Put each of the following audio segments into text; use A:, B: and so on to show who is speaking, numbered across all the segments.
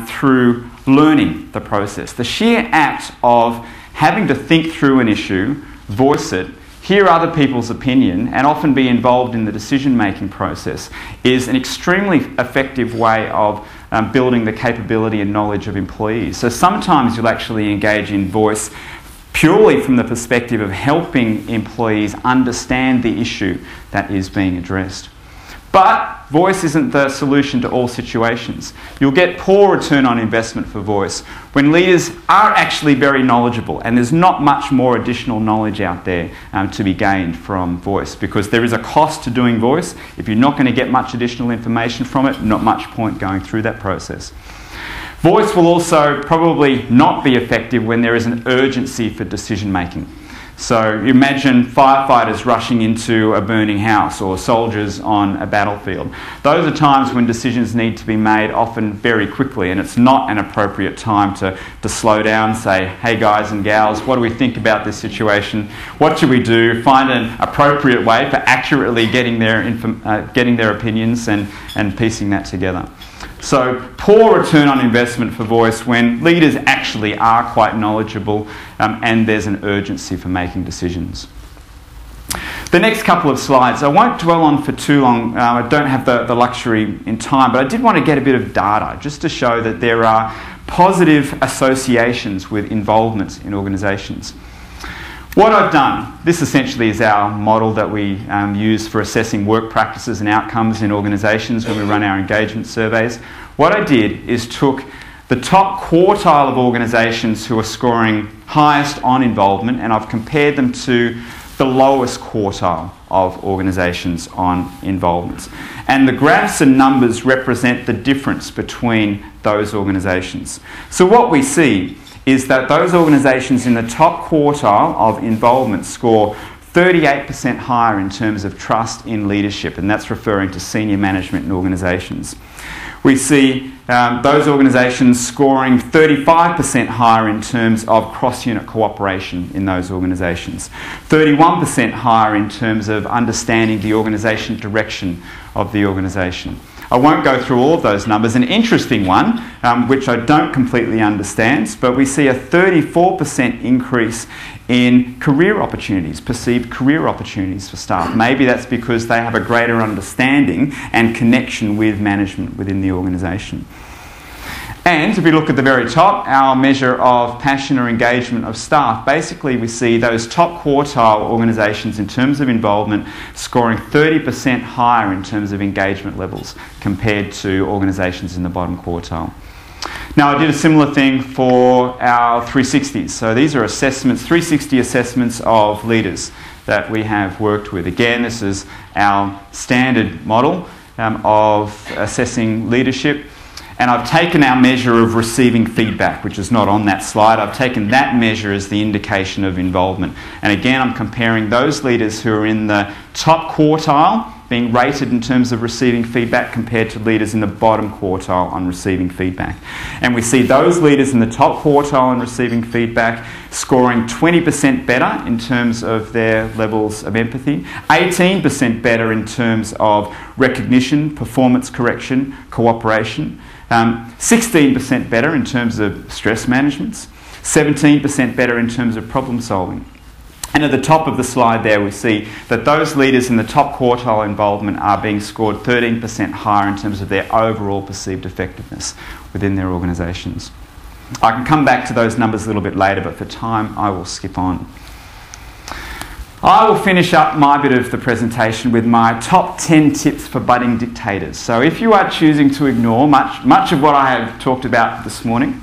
A: through learning the process. The sheer act of having to think through an issue, voice it, hear other people's opinion, and often be involved in the decision-making process is an extremely effective way of building the capability and knowledge of employees. So sometimes you'll actually engage in voice purely from the perspective of helping employees understand the issue that is being addressed. But voice isn't the solution to all situations. You'll get poor return on investment for voice when leaders are actually very knowledgeable, and there's not much more additional knowledge out there to be gained from voice, because there is a cost to doing voice. If you're not going to get much additional information from it, not much point going through that process. Voice will also probably not be effective when there is an urgency for decision making. So imagine firefighters rushing into a burning house or soldiers on a battlefield. Those are times when decisions need to be made, often very quickly, and it's not an appropriate time to slow down and say, hey guys and gals, what do we think about this situation? What should we do? Find an appropriate way for accurately getting their opinions and piecing that together. So poor return on investment for voice when leaders actually are quite knowledgeable and there's an urgency for making decisions. The next couple of slides I won't dwell on for too long. I don't have the luxury in time, but I did want to get a bit of data just to show that there are positive associations with involvement in organisations. What I've done, this essentially is our model that we use for assessing work practices and outcomes in organisations when we run our engagement surveys. What I did is took the top quartile of organisations who are scoring highest on involvement, and I've compared them to the lowest quartile of organisations on involvement. And the graphs and numbers represent the difference between those organisations. So what we see is that those organisations in the top quartile of involvement score 38% higher in terms of trust in leadership, and that's referring to senior management in organisations. We see those organisations scoring 35% higher in terms of cross-unit cooperation in those organisations, 31% higher in terms of understanding the organisation direction of the organisation. I won't go through all of those numbers. An interesting one, which I don't completely understand, but we see a 34% increase in career opportunities, perceived career opportunities for staff. Maybe that's because they have a greater understanding and connection with management within the organisation. And if we look at the very top, our measure of passion or engagement of staff, basically we see those top quartile organisations in terms of involvement scoring 30% higher in terms of engagement levels compared to organisations in the bottom quartile. Now I did a similar thing for our 360s. So these are assessments, 360 assessments of leaders that we have worked with. Again, this is our standard model of assessing leadership. And I've taken our measure of receiving feedback, which is not on that slide. I've taken that measure as the indication of involvement. And again, I'm comparing those leaders who are in the top quartile being rated in terms of receiving feedback compared to leaders in the bottom quartile on receiving feedback. And we see those leaders in the top quartile on receiving feedback scoring 20% better in terms of their levels of empathy, 18% better in terms of recognition, performance correction, cooperation, 16% better in terms of stress management, 17% better in terms of problem solving. And at the top of the slide there we see that those leaders in the top quartile involvement are being scored 13% higher in terms of their overall perceived effectiveness within their organisations. I can come back to those numbers a little bit later, but for time I will skip on. I will finish up my bit of the presentation with my top 10 tips for budding dictators. So if you are choosing to ignore much of what I have talked about this morning,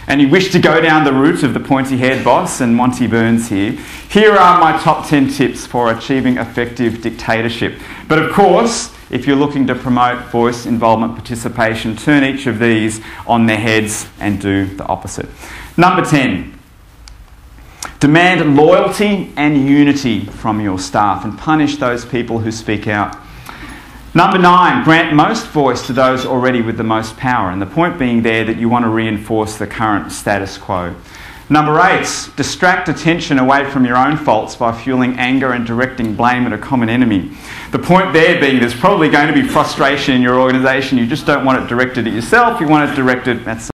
A: and you wish to go down the route of the pointy-haired boss and Monty Burns here are my top 10 tips for achieving effective dictatorship. But of course, if you're looking to promote voice, involvement, participation, turn each of these on their heads and do the opposite. Number 10. Demand loyalty and unity from your staff and punish those people who speak out. Number 9, grant most voice to those already with the most power. And the point being there that you want to reinforce the current status quo. Number 8, distract attention away from your own faults by fueling anger and directing blame at a common enemy. The point there being there's probably going to be frustration in your organisation. You just don't want it directed at yourself, you want it directed at